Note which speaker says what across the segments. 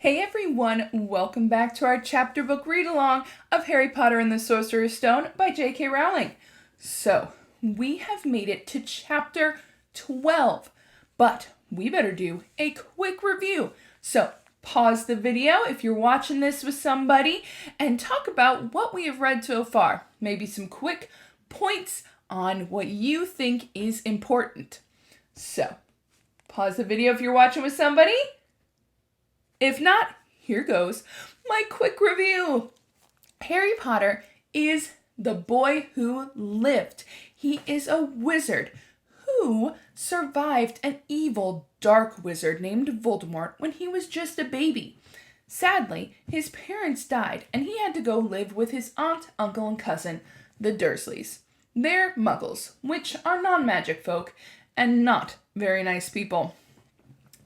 Speaker 1: Hey everyone, welcome back to our chapter book read-along of Harry Potter and the Sorcerer's Stone by J.K. Rowling. So, we have made it to chapter 12, but we better do a quick review. So, pause the video if you're watching this with somebody and talk about what we have read so far. Maybe some quick points on what you think is important. So, pause the video if you're watching with somebody. If not, here goes my quick review. Harry Potter is the boy who lived. He is a wizard who survived an evil dark wizard named Voldemort when he was just a baby. Sadly, his parents died and he had to go live with his aunt, uncle, and cousin, the Dursleys. They're muggles, which are non-magic folk and not very nice people.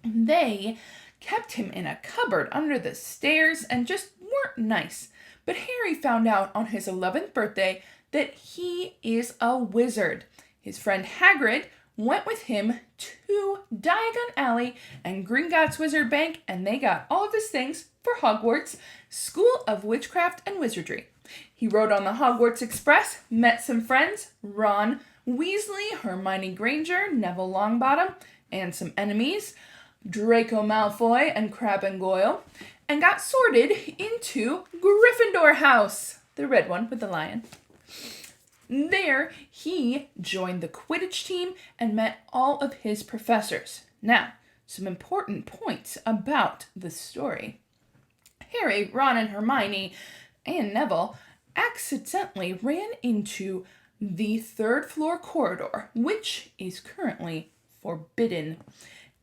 Speaker 1: They kept him in a cupboard under the stairs and just weren't nice. But Harry found out on his 11th birthday that he is a wizard. His friend Hagrid went with him to Diagon Alley and Gringotts Wizard Bank, and they got all of his things for Hogwarts School of Witchcraft and Wizardry. He rode on the Hogwarts Express, met some friends, Ron Weasley, Hermione Granger, Neville Longbottom, and some enemies, Draco Malfoy and Crabbe and Goyle, and got sorted into Gryffindor House, the red one with the lion. There, he joined the Quidditch team and met all of his professors. Now, some important points about the story. Harry, Ron, and Hermione, and Neville accidentally ran into the third floor corridor, which is currently forbidden.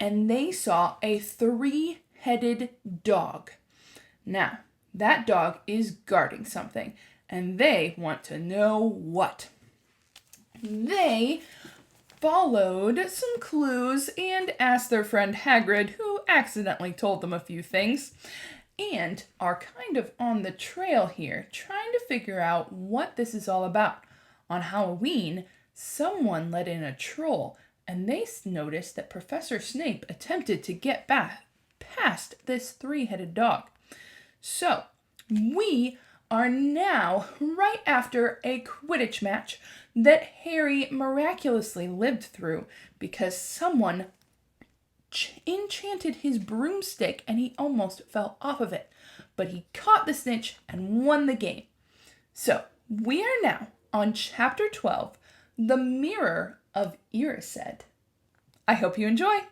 Speaker 1: And they saw a 3-headed dog. Now, that dog is guarding something, and they want to know what. They followed some clues and asked their friend Hagrid, who accidentally told them a few things, and are kind of on the trail here, trying to figure out what this is all about. On Halloween, someone let in a troll, and they noticed that Professor Snape attempted to get back past this 3-headed dog. So, we are now right after a Quidditch match that Harry miraculously lived through because someone enchanted his broomstick and he almost fell off of it. But he caught the snitch and won the game. So, we are now on Chapter 12, The Mirror of Erised. I hope you enjoy.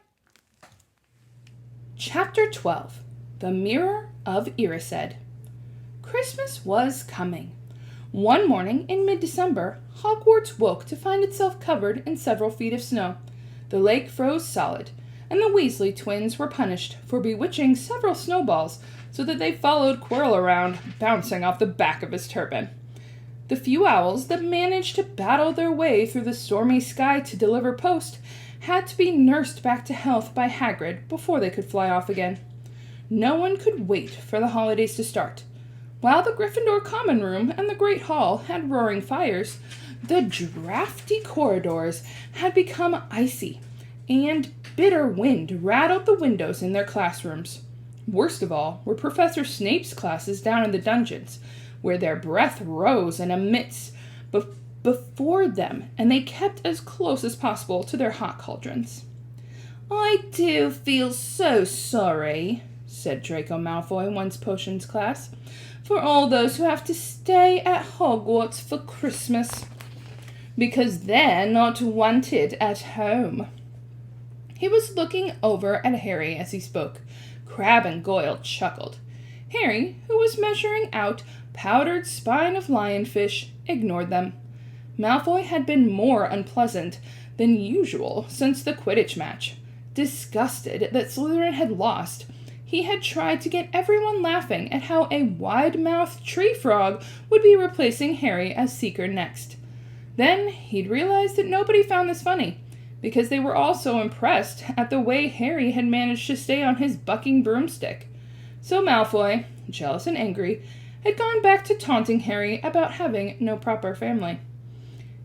Speaker 1: Chapter 12, The Mirror of Erised. Christmas was coming. One morning in mid-December, Hogwarts woke to find itself covered in several feet of snow. The lake froze solid, and the Weasley twins were punished for bewitching several snowballs so that they followed Quirrell around, bouncing off the back of his turban. The few owls that managed to battle their way through the stormy sky to deliver post had to be nursed back to health by Hagrid before they could fly off again. No one could wait for the holidays to start. While the Gryffindor common room and the Great Hall had roaring fires, the drafty corridors had become icy, and bitter wind rattled the windows in their classrooms. Worst of all were Professor Snape's classes down in the dungeons, where their breath rose in a mist before them, and they kept as close as possible to their hot cauldrons. "I do feel so sorry," said Draco Malfoy once Potions class, "for all those who have to stay at Hogwarts for Christmas, because they're not wanted at home." He was looking over at Harry as he spoke. Crabbe and Goyle chuckled. Harry, who was measuring out powdered spine of lionfish, ignored them. Malfoy had been more unpleasant than usual since the Quidditch match. Disgusted that Slytherin had lost, he had tried to get everyone laughing at how a wide-mouthed tree frog would be replacing Harry as Seeker next. Then he'd realized that nobody found this funny, because they were all so impressed at the way Harry had managed to stay on his bucking broomstick. So Malfoy, jealous and angry, had gone back to taunting Harry about having no proper family.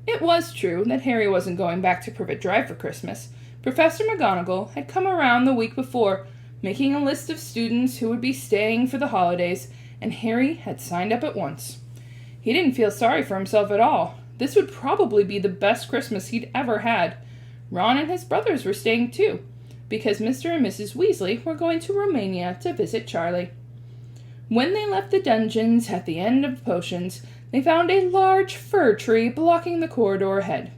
Speaker 1: It was true that Harry wasn't going back to Privet Drive for Christmas. Professor McGonagall had come around the week before, making a list of students who would be staying for the holidays, and Harry had signed up at once. He didn't feel sorry for himself at all. This would probably be the best Christmas he'd ever had. Ron and his brothers were staying too, because Mr. and Mrs. Weasley were going to Romania to visit Charlie. When they left the dungeons at the end of potions, they found a large fir tree blocking the corridor ahead.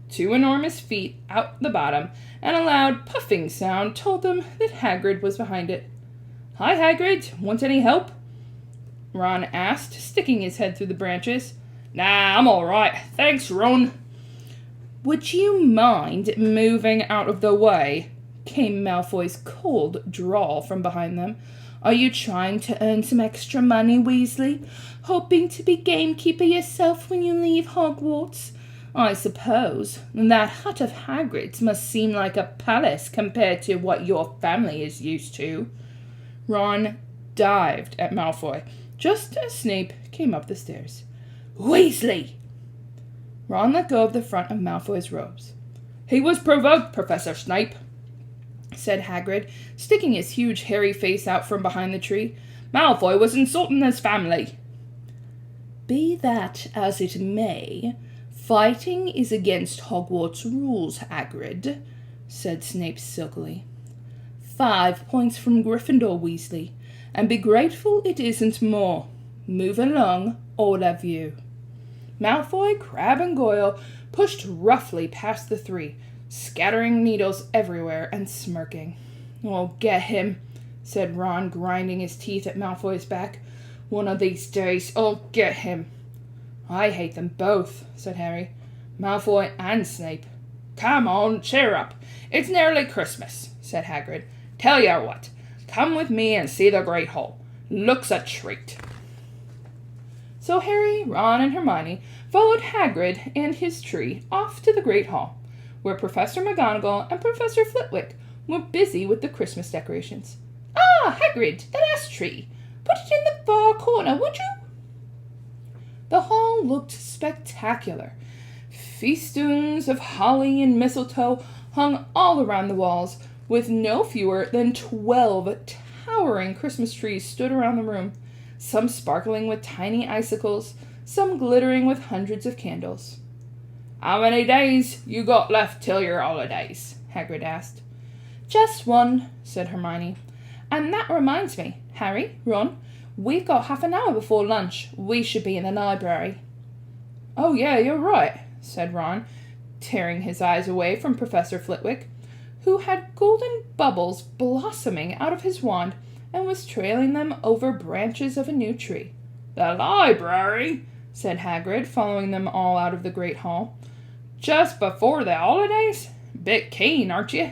Speaker 1: 2 enormous feet out the bottom, and a loud puffing sound told them that Hagrid was behind it. "Hi, Hagrid. Want any help?" Ron asked, sticking his head through the branches. "Nah, I'm all right. Thanks, Ron." "Would you mind moving out of the way?" came Malfoy's cold drawl from behind them. "Are you trying to earn some extra money, Weasley? Hoping to be gamekeeper yourself when you leave Hogwarts? I suppose that hut of Hagrid's must seem like a palace compared to what your family is used to." Ron dived at Malfoy just as Snape came up the stairs. "Weasley!" Ron let go of the front of Malfoy's robes. "He was provoked, Professor Snape," said Hagrid, sticking his huge hairy face out from behind the tree. "Malfoy was insulting his family." "Be that as it may, fighting is against Hogwarts rules, Hagrid," said Snape silkily. 5 points from Gryffindor, Weasley, and be grateful it isn't more. Move along, all of you." Malfoy, Crabbe, and Goyle pushed roughly past the 3, scattering needles everywhere and smirking. "Oh, get him," said Ron, grinding his teeth at Malfoy's back. "One of these days, I'll get him." "I hate them both," said Harry. "Malfoy and Snape." "Come on, cheer up. It's nearly Christmas," said Hagrid. "Tell you what, come with me and see the Great Hall. Looks a treat." So Harry, Ron, and Hermione followed Hagrid and his tree off to the Great Hall, where Professor McGonagall and Professor Flitwick were busy with the Christmas decorations. "Ah, Hagrid, that ash tree. Put it in the far corner, would you?" The hall looked spectacular. Festoons of holly and mistletoe hung all around the walls, with no fewer than 12 towering Christmas trees stood around the room, some sparkling with tiny icicles, some glittering with hundreds of candles. "How many days you got left till your holidays?" Hagrid asked. "Just one," said Hermione. "And that reminds me, Harry, Ron, we've got half an hour before lunch. We should be in the library." "Oh yeah, you're right," said Ron, tearing his eyes away from Professor Flitwick, who had golden bubbles blossoming out of his wand and was trailing them over branches of a new tree. "The library?" said Hagrid, following them all out of the great hall. "Just before the holidays? Bit keen, aren't you?"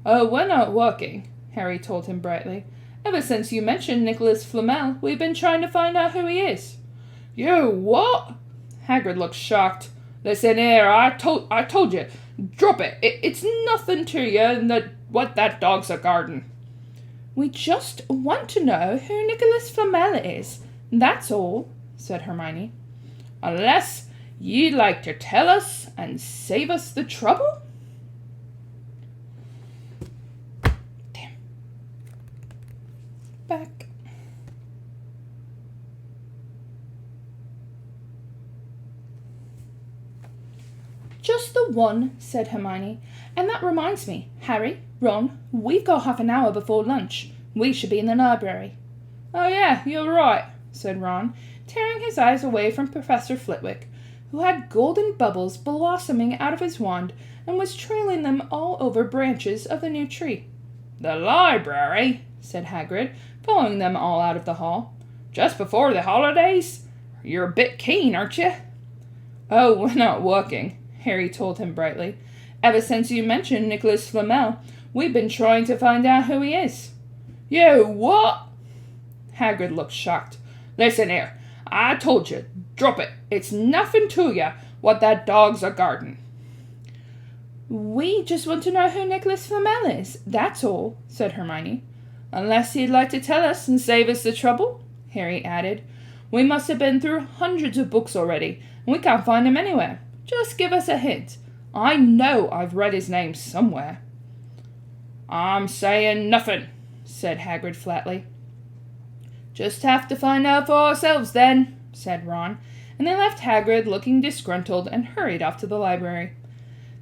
Speaker 1: "Oh, we're not working," Harry told him brightly. "Ever since you mentioned Nicholas Flamel, we've been trying to find out who he is." "You what?" Hagrid looked shocked. "Listen here, I told you. Drop it. It's nothing to you, and that dog's a garden." "We just want to know who Nicholas Flamel is. That's all," said Hermione. "Unless you'd like to tell us and save us the trouble?" Damn. Back. "Just the one," said Hermione. "And that reminds me, Harry, Ron, we've got half an hour before lunch. We should be in the library." "Oh yeah, you're right," said Ron, tearing his eyes away from Professor Flitwick, who had golden bubbles blossoming out of his wand and was trailing them all over branches of the new tree. "The library?" said Hagrid, following them all out of the hall. "Just before the holidays? You're a bit keen, aren't you?" "Oh, we're not working," Harry told him brightly. "Ever since you mentioned Nicholas Flamel, we've been trying to find out who he is." "You what?" Hagrid looked shocked. "Listen here, I told you, drop it. It's nothing to you what that dog's a garden." "We just want to know who Nicholas Flamel is, that's all," said Hermione. "Unless you'd like to tell us and save us the trouble," Harry added. "We must have been through hundreds of books already, and we can't find him anywhere. Just give us a hint. I know I've read his name somewhere." "I'm saying nothing," said Hagrid flatly. Just have to find out for ourselves then, said Ron, and they left Hagrid looking disgruntled and hurried off to the library.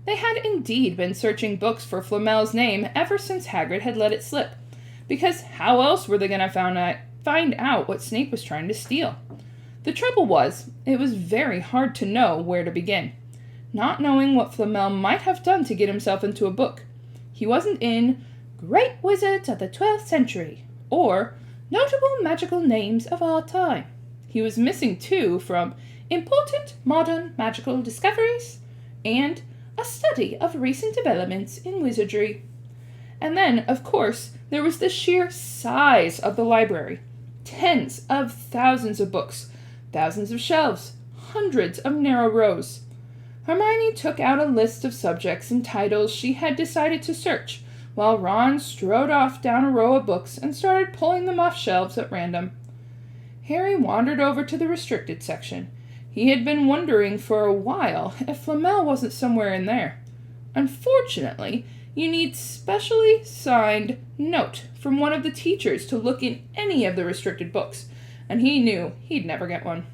Speaker 1: They had indeed been searching books for Flamel's name ever since Hagrid had let it slip, because how else were they going to find out what Snape was trying to steal? The trouble was, it was very hard to know where to begin, not knowing what Flamel might have done to get himself into a book. He wasn't in Great Wizards of the 12th Century, or Notable Magical Names of Our Time. He was missing, too, from Important Modern Magical Discoveries and A Study of Recent Developments in Wizardry. And then, of course, there was the sheer size of the library. Tens of thousands of books, thousands of shelves, hundreds of narrow rows. Hermione took out a list of subjects and titles she had decided to search, while Ron strode off down a row of books and started pulling them off shelves at random. Harry wandered over to the restricted section. He had been wondering for a while if Flamel wasn't somewhere in there. Unfortunately, you need specially signed note from one of the teachers to look in any of the restricted books, and he knew he'd never get one.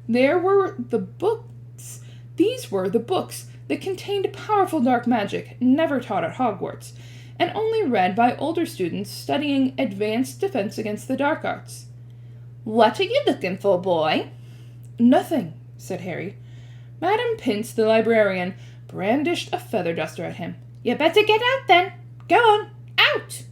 Speaker 1: These were the books that contained powerful dark magic never taught at Hogwarts, and only read by older students studying advanced defense against the dark arts. "What are you looking for, boy?" "Nothing," said Harry. Madame Pince, the librarian, brandished a feather duster at him. "You better get out, then. Go on, out!"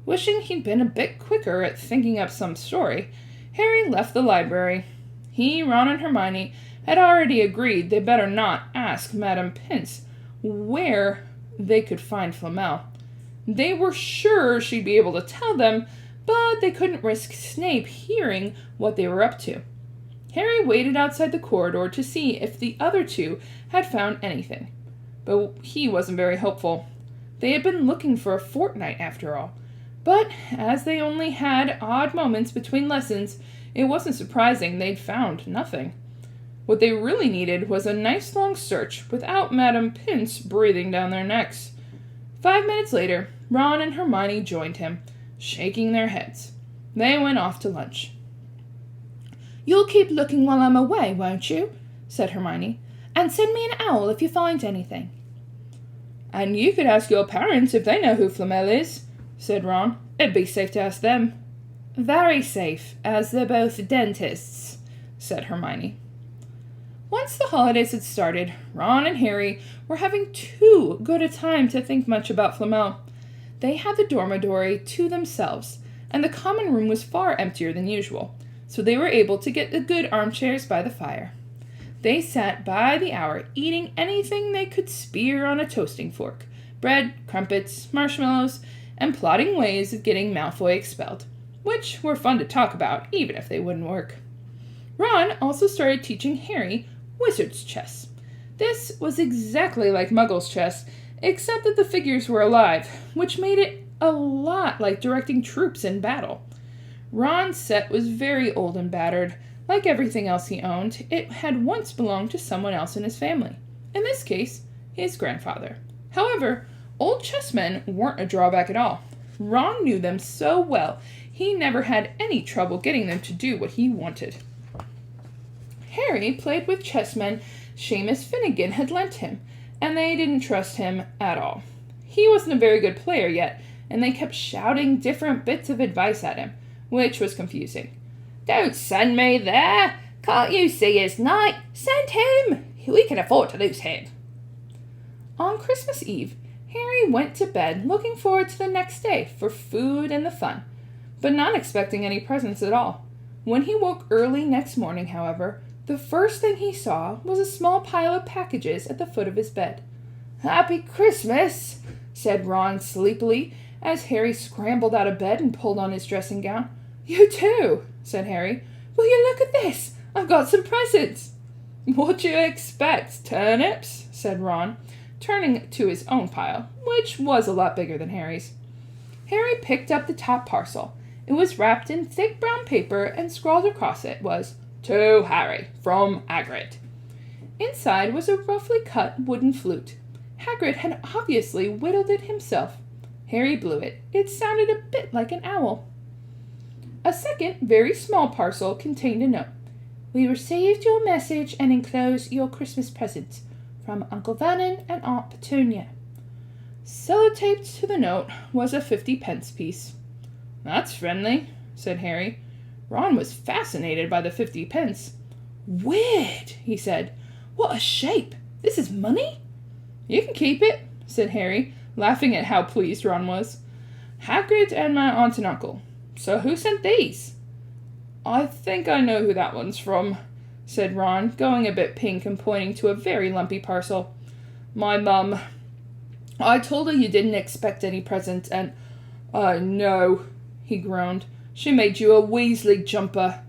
Speaker 1: Wishing he'd been a bit quicker at thinking up some story, Harry left the library. He, Ron, and Hermione had already agreed they better not ask Madame Pince where they could find Flamel. They were sure she'd be able to tell them, but they couldn't risk Snape hearing what they were up to. Harry waited outside the corridor to see if the other two had found anything, but he wasn't very hopeful. They had been looking for a fortnight after all, but as they only had odd moments between lessons, it wasn't surprising they'd found nothing. What they really needed was a nice long search without Madame Pince breathing down their necks. 5 minutes later, Ron and Hermione joined him, shaking their heads. They went off to lunch. "You'll keep looking while I'm away, won't you?" said Hermione. "And send me an owl if you find anything." "And you could ask your parents if they know who Flamel is," said Ron. "It'd be safe to ask them." "Very safe, as they're both dentists," said Hermione. Once the holidays had started, Ron and Harry were having too good a time to think much about Flamel. They had the dormitory to themselves, and the common room was far emptier than usual, so they were able to get the good armchairs by the fire. They sat by the hour eating anything they could spear on a toasting fork, bread, crumpets, marshmallows, and plotting ways of getting Malfoy expelled, which were fun to talk about, even if they wouldn't work. Ron also started teaching Harry wizard's chess. This was exactly like Muggle's chess, except that the figures were alive, which made it a lot like directing troops in battle. Ron's set was very old and battered. Like everything else he owned, it had once belonged to someone else in his family. In this case, his grandfather. However, old chessmen weren't a drawback at all. Ron knew them so well, he never had any trouble getting them to do what he wanted. Harry played with chessmen Seamus Finnegan had lent him, and they didn't trust him at all. He wasn't a very good player yet, and they kept shouting different bits of advice at him, which was confusing. "Don't send me there! Can't you see his knight? Send him! We can afford to lose him." On Christmas Eve, Harry went to bed looking forward to the next day for food and the fun, but not expecting any presents at all. When he woke early next morning, however, the first thing he saw was a small pile of packages at the foot of his bed. "Happy Christmas," said Ron sleepily, as Harry scrambled out of bed and pulled on his dressing gown. "You too," said Harry. "Will you look at this? I've got some presents." "What do you expect, turnips?" said Ron, turning to his own pile, which was a lot bigger than Harry's. Harry picked up the top parcel. It was wrapped in thick brown paper, and scrawled across it was, "To Harry, from Hagrid." Inside was a roughly cut wooden flute. Hagrid had obviously whittled it himself. Harry blew it. It sounded a bit like an owl. A second, very small parcel contained a note. We received your message and enclose your Christmas presents from Uncle Vernon and Aunt Petunia. Sellotaped to the note was a 50-pence piece. That's friendly, said Harry. Ron was fascinated by the 50 pence. Weird, he said. What a shape. This is money? You can keep it, said Harry, laughing at how pleased Ron was. Hagrid and my aunt and uncle. So who sent these? I think I know who that one's from, said Ron, going a bit pink and pointing to a very lumpy parcel. My mum. I told her you didn't expect any present, and no, he groaned. She made you a Weasley jumper.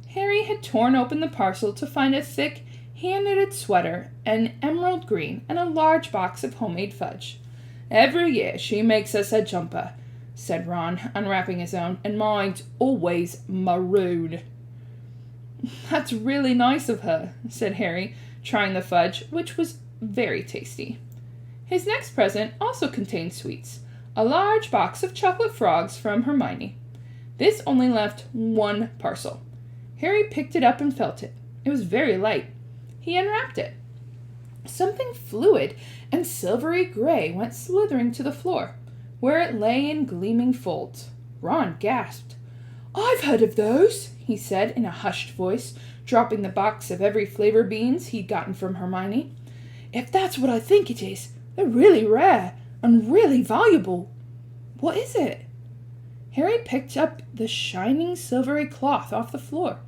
Speaker 1: Harry had torn open the parcel to find a thick, hand-knitted sweater, an emerald green, and a large box of homemade fudge. Every year she makes us a jumper, said Ron, unwrapping his own, and mine's always maroon. That's really nice of her, said Harry, trying the fudge, which was very tasty. His next present also contained sweets, a large box of chocolate frogs from Hermione. This only left one parcel. Harry picked it up and felt it. It was very light. He unwrapped it. Something fluid and silvery gray went slithering to the floor, where it lay in gleaming folds. Ron gasped. I've heard of those, he said in a hushed voice, dropping the box of every flavor beans he'd gotten from Hermione. If that's what I think it is, they're really rare and really valuable. What is it? Harry picked up the shining silvery cloth off the floor.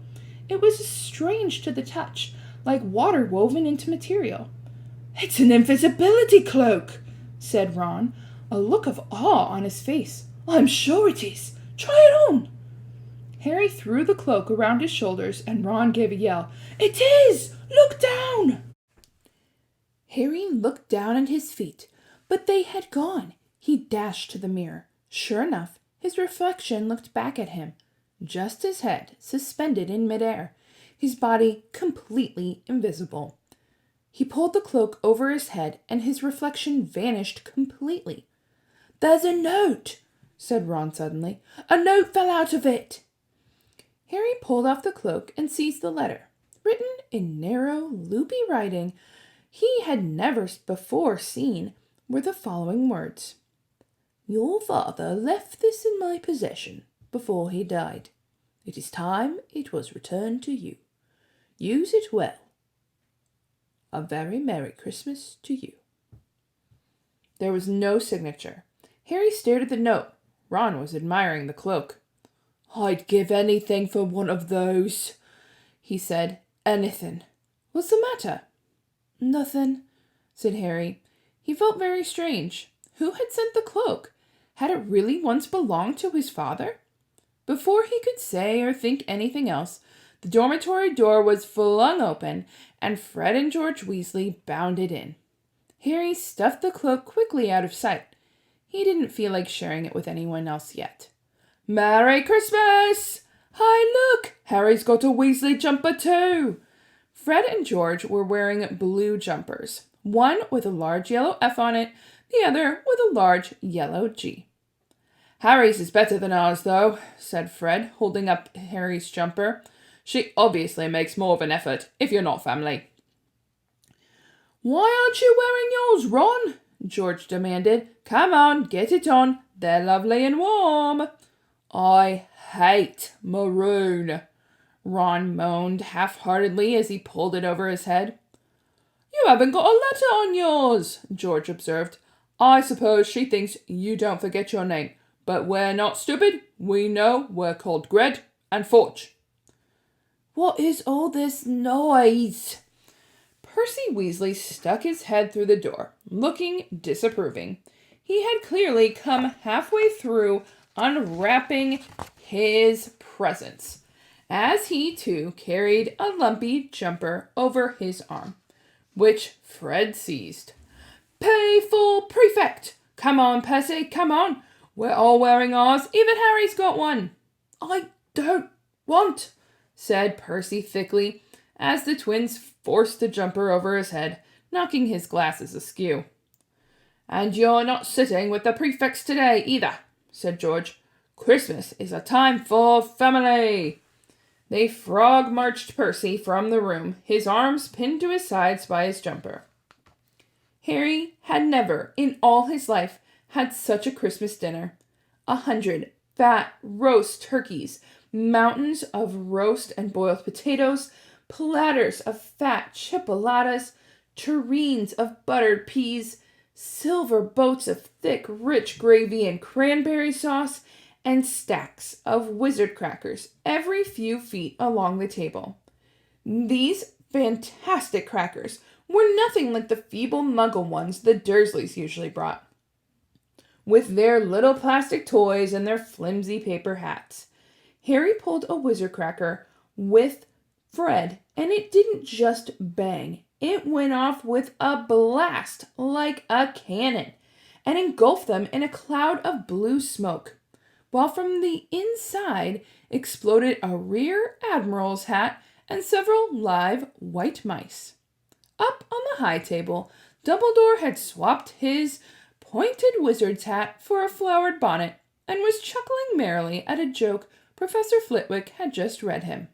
Speaker 1: It was strange to the touch, like water woven into material. It's an invisibility cloak, said Ron, a look of awe on his face. I'm sure it is. Try it on. Harry threw the cloak around his shoulders, and Ron gave a yell. It is! Look down! Harry looked down at his feet, but they had gone. He dashed to the mirror. Sure enough, his reflection looked back at him, just his head suspended in midair, his body completely invisible. He pulled the cloak over his head, and his reflection vanished completely. There's a note, said Ron suddenly. A note fell out of it. Harry pulled off the cloak and seized the letter. Written in narrow, loopy writing he had never before seen were the following words. Your father left this in my possession before he died. It is time it was returned to you. Use it well. A very Merry Christmas to you. There was no signature. Harry stared at the note. Ron was admiring the cloak. I'd give anything for one of those, he said. Anything. What's the matter? Nothing, said Harry. He felt very strange. Who had sent the cloak? Had it really once belonged to his father? Before he could say or think anything else, the dormitory door was flung open, and Fred and George Weasley bounded in. Harry stuffed the cloak quickly out of sight. He didn't feel like sharing it with anyone else yet. Merry Christmas! Hi, look! Harry's got a Weasley jumper too! Fred and George were wearing blue jumpers, one with a large yellow F on it, the other with a large yellow G. Harry's is better than ours, though, said Fred, holding up Harry's jumper. She obviously makes more of an effort, if you're not family. Why aren't you wearing yours, Ron? George demanded. Come on, get it on. They're lovely and warm. I hate maroon, Ron moaned half-heartedly as he pulled it over his head. You haven't got a letter on yours, George observed. I suppose she thinks you don't forget your name, but we're not stupid. We know we're called Gred and Forge. What is all this noise? Percy Weasley stuck his head through the door, looking disapproving. He had clearly come halfway through unwrapping his presents, as he too carried a lumpy jumper over his arm, which Fred seized. Pay for prefect! Come on, Percy, come on! We're all wearing ours, even Harry's got one. I don't want, said Percy thickly, as the twins forced the jumper over his head, knocking his glasses askew. "And you're not sitting with the prefects today, either," said George. "Christmas is a time for family." They frog-marched Percy from the room, his arms pinned to his sides by his jumper. Harry had never, in all his life, had such a Christmas dinner. 100 fat roast turkeys, mountains of roast and boiled potatoes, platters of fat chipolatas, tureens of buttered peas, silver boats of thick, rich gravy and cranberry sauce, and stacks of wizard crackers every few feet along the table. These fantastic crackers were nothing like the feeble muggle ones the Dursleys usually brought, with their little plastic toys and their flimsy paper hats. Harry pulled a wizard cracker with Fred, and it didn't just bang. It went off with a blast like a cannon and engulfed them in a cloud of blue smoke, while from the inside exploded a rear admiral's hat and several live white mice. Up on the high table, Dumbledore had swapped his pointed wizard's hat for a flowered bonnet and was chuckling merrily at a joke Professor Flitwick had just read him.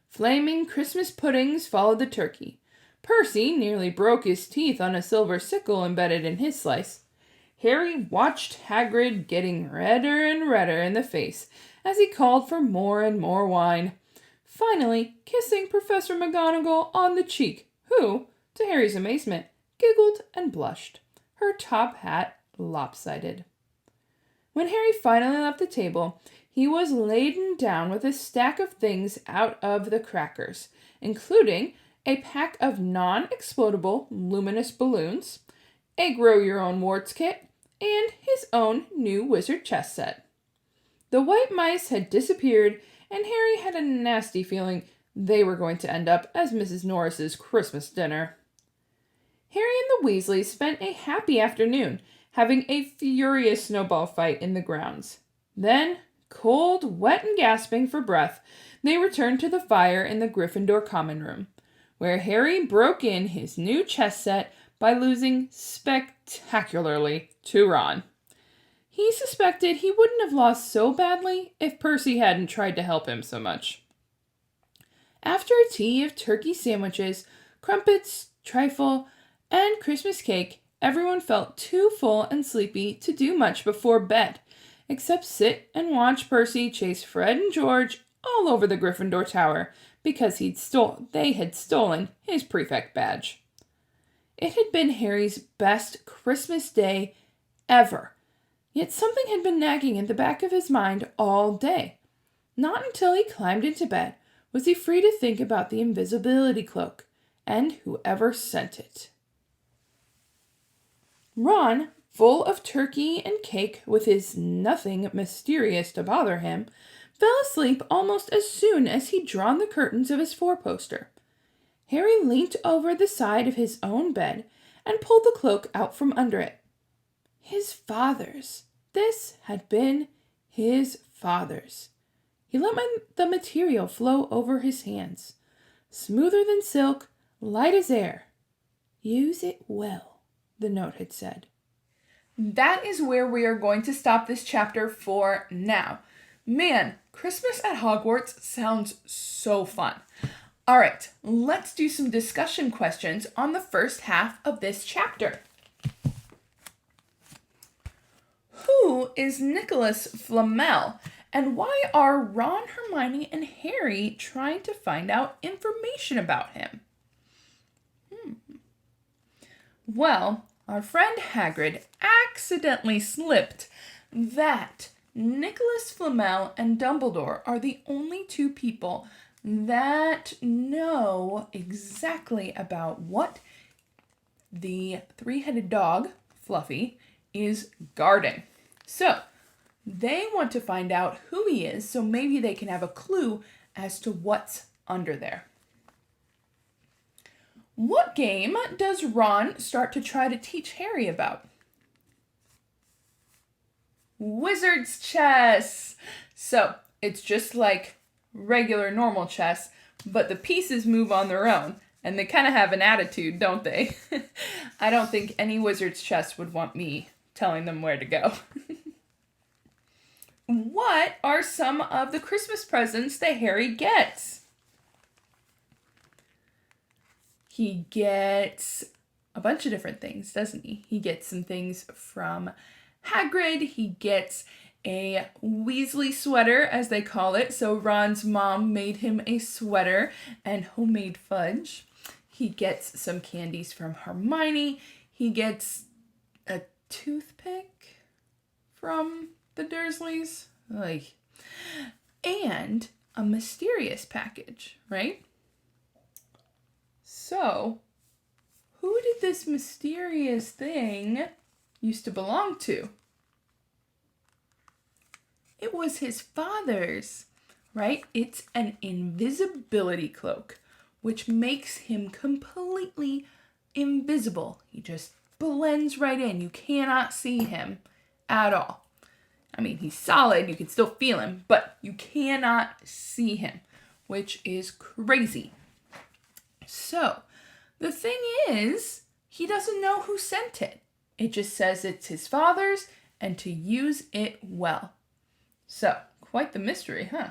Speaker 1: Flaming Christmas puddings followed the turkey. Percy nearly broke his teeth on a silver sickle embedded in his slice. Harry watched Hagrid getting redder and redder in the face as he called for more and more wine, finally kissing Professor McGonagall on the cheek, who, to Harry's amazement, giggled and blushed, her top hat lopsided. When Harry finally left the table, he was laden down with a stack of things out of the crackers, including a pack of non-explodable luminous balloons, a grow-your-own-warts kit, and his own new wizard chess set. The white mice had disappeared, and Harry had a nasty feeling they were going to end up as Mrs. Norris's Christmas dinner. Harry and the Weasleys spent a happy afternoon, having a furious snowball fight in the grounds. Then, cold, wet, and gasping for breath, they returned to the fire in the Gryffindor common room, where Harry broke in his new chess set by losing spectacularly to Ron. He suspected he wouldn't have lost so badly if Percy hadn't tried to help him so much. After a tea of turkey sandwiches, crumpets, trifle, and Christmas cake, everyone felt too full and sleepy to do much before bed, except sit and watch Percy chase Fred and George all over the Gryffindor Tower because they had stolen his prefect badge. It had been Harry's best Christmas day ever, yet something had been nagging in the back of his mind all day. Not until he climbed into bed was he free to think about the invisibility cloak and whoever sent it. Ron, full of turkey and cake with his nothing mysterious to bother him, fell asleep almost as soon as he'd drawn the curtains of his four-poster. Harry leant over the side of his own bed and pulled the cloak out from under it. His father's. This had been his father's. He let the material flow over his hands. Smoother than silk, light as air. "Use it well," the note had said. That is where we are going to stop this chapter for now. Man, Christmas at Hogwarts sounds so fun. All right, let's do some discussion questions on the first half of this chapter. Who is Nicholas Flamel, and why are Ron, Hermione, and Harry trying to find out information about him? Well, our friend Hagrid accidentally slipped that Nicholas Flamel and Dumbledore are the only two people that know exactly about what the three-headed dog, Fluffy, is guarding. So, they want to find out who he is, so maybe they can have a clue as to what's under there. What game does Ron start to try to teach Harry about? Wizard's chess! So, it's just like regular normal chess, but the pieces move on their own, And they kind of have an attitude, don't they? I don't think any wizard's chest would want me telling them where to go. What are some of the Christmas presents that Harry gets? He gets a bunch of different things, doesn't he? He gets some things from Hagrid. He gets a Weasley sweater, as they call it. So Ron's mom made him a sweater and homemade fudge. He gets some candies from Hermione. He gets a toothpick from the Dursleys. And a mysterious package, right? So, who did this mysterious thing used to belong to? It was his father's, right? It's an invisibility cloak, which makes him completely invisible. He just blends right in. You cannot see him at all. I mean, he's solid. You can still feel him, but you cannot see him, which is crazy. So, the thing is, he doesn't know who sent it. It just says it's his father's and to use it well. So, quite the mystery, huh?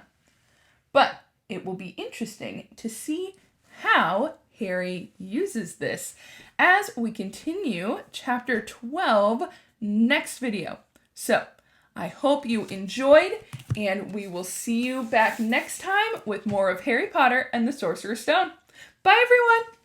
Speaker 1: But it will be interesting to see how Harry uses this as we continue chapter 12 next video. So, I hope you enjoyed, and we will see you back next time with more of Harry Potter and the Sorcerer's Stone. Bye, everyone!